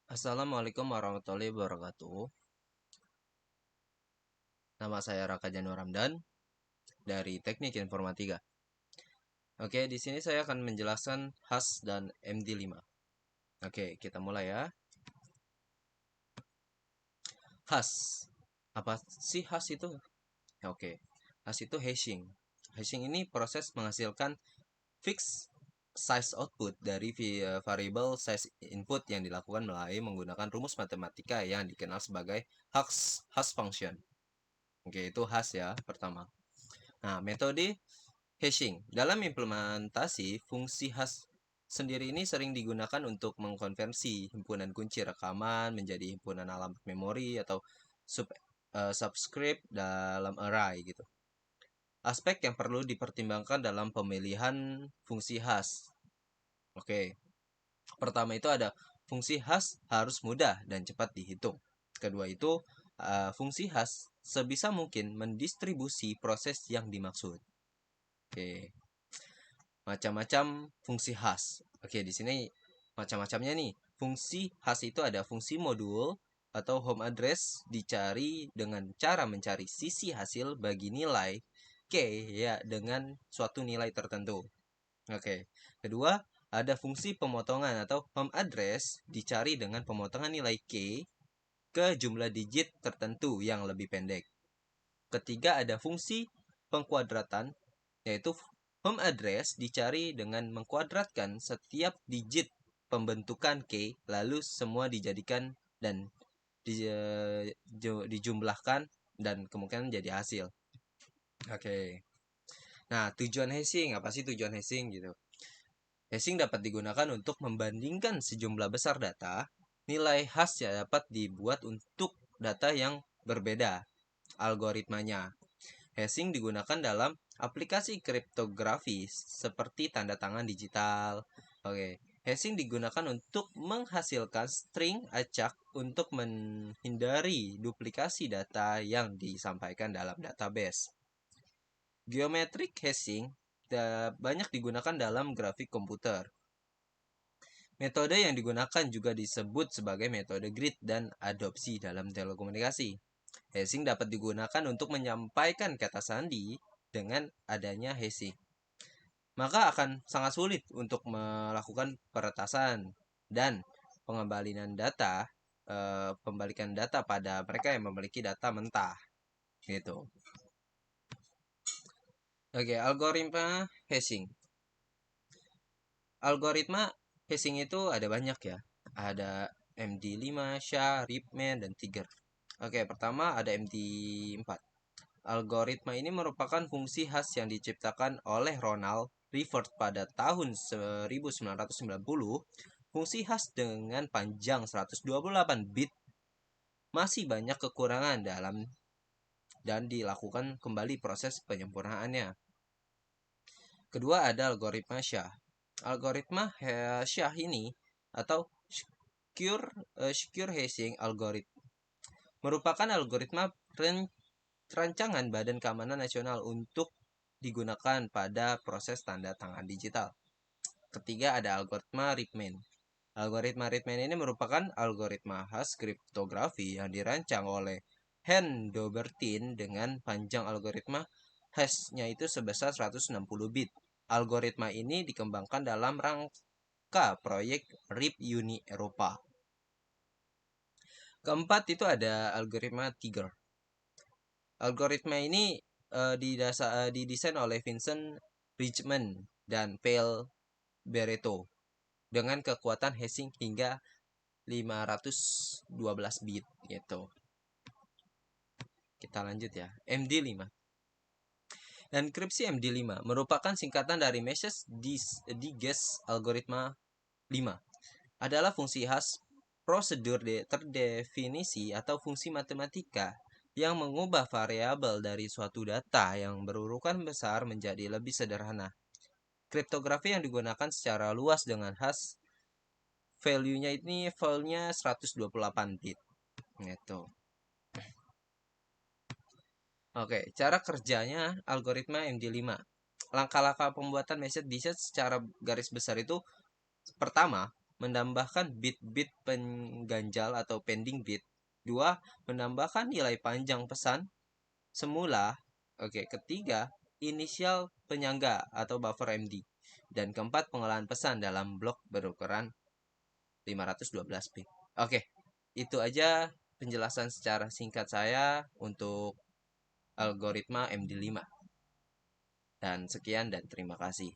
Assalamualaikum warahmatullahi wabarakatuh. Nama saya Raka Janu Ramdan dari Teknik Informatika. Oke, di sini saya akan menjelaskan HAS dan MD5. Oke, kita mulai ya. HAS. Apa sih HAS itu? Oke. HAS itu hashing. Hashing ini proses menghasilkan fixed size output dari variable size input yang dilakukan melalui menggunakan rumus matematika yang dikenal sebagai hash function. Oke, itu HAS ya, pertama. Nah, metode hashing. Dalam implementasi, fungsi hash sendiri ini sering digunakan untuk mengkonversi himpunan kunci rekaman menjadi himpunan alamat memori atau subscript dalam array gitu. Aspek yang perlu dipertimbangkan dalam pemilihan fungsi hash. Oke. Pertama itu ada fungsi hash harus mudah dan cepat dihitung. Kedua itu fungsi hash sebisa mungkin mendistribusi proses yang dimaksud. Oke. Macam-macam fungsi hash. Oke, di sini macam-macamnya nih. Fungsi hash itu ada fungsi modul atau home address dicari dengan cara mencari sisi hasil bagi nilai k ya dengan suatu nilai tertentu. Oke. Kedua, ada fungsi pemotongan atau home address dicari dengan pemotongan nilai k ke jumlah digit tertentu yang lebih pendek. Ketiga, ada fungsi pengkuadratan yaitu home address dicari dengan mengkuadratkan setiap digit pembentukan k lalu semua dijadikan dan dijumlahkan dan kemungkinan jadi hasil. Oke. Nah, tujuan hashing, apa sih tujuan hashing gitu? Hashing dapat digunakan untuk membandingkan sejumlah besar data. Nilai hash ya dapat dibuat untuk data yang berbeda. Algoritmanya. Hashing digunakan dalam aplikasi kriptografi seperti tanda tangan digital. Oke. Hashing digunakan untuk menghasilkan string acak untuk menghindari duplikasi data yang disampaikan dalam database. Geometric hashing banyak digunakan dalam grafik komputer. Metode yang digunakan juga disebut sebagai metode grid dan adopsi dalam telekomunikasi. Hashing dapat digunakan untuk menyampaikan kata sandi dengan adanya hashing. Maka akan sangat sulit untuk melakukan peretasan dan pembalikan data pada mereka yang memiliki data mentah. Gitu. Oke, algoritma hashing. Algoritma hashing itu ada banyak ya. Ada MD5, SHA, Ripman, dan Tiger. Oke, pertama ada MD4. Algoritma ini merupakan fungsi hash yang diciptakan oleh Ronald Rivers pada tahun 1990. Fungsi hash dengan panjang 128 bit masih banyak kekurangan dalam dan dilakukan kembali proses penyempurnaannya. Kedua ada algoritma SHA. Algoritma SHA ini atau secure hashing algorithm merupakan algoritma rancangan Badan Keamanan Nasional untuk digunakan pada proses tanda tangan digital. Ketiga ada algoritma Ripman. Algoritma Ripman ini merupakan algoritma hash kriptografi yang dirancang oleh Hans Dobertin dengan panjang algoritma hash-nya itu sebesar 160 bit. Algoritma ini dikembangkan dalam rangka proyek RIP Uni Eropa. Keempat itu ada algoritma Tiger. Algoritma ini didesain oleh Vincent Richmond dan Phil Barreto dengan kekuatan hashing hingga 512 bit gitu. Kita lanjut ya. MD5. Enkripsi MD5 merupakan singkatan dari Message Digest Algoritma 5. Adalah fungsi hash prosedur terdefinisi atau fungsi matematika yang mengubah variabel dari suatu data yang berurutan besar menjadi lebih sederhana. Kriptografi yang digunakan secara luas dengan hash value-nya ini value-nya 128 bit. Gitu. Oke, cara kerjanya algoritma MD5. Langkah-langkah pembuatan message digest secara garis besar itu pertama, menambahkan bit-bit pengganjal atau pending bit. 2. Menambahkan nilai panjang pesan semula. Oke, ketiga, inisial penyangga atau buffer MD. Dan keempat, pengolahan pesan dalam blok berukuran 512 bit. Oke, itu aja penjelasan secara singkat saya untuk algoritma MD5. Dan sekian dan terima kasih.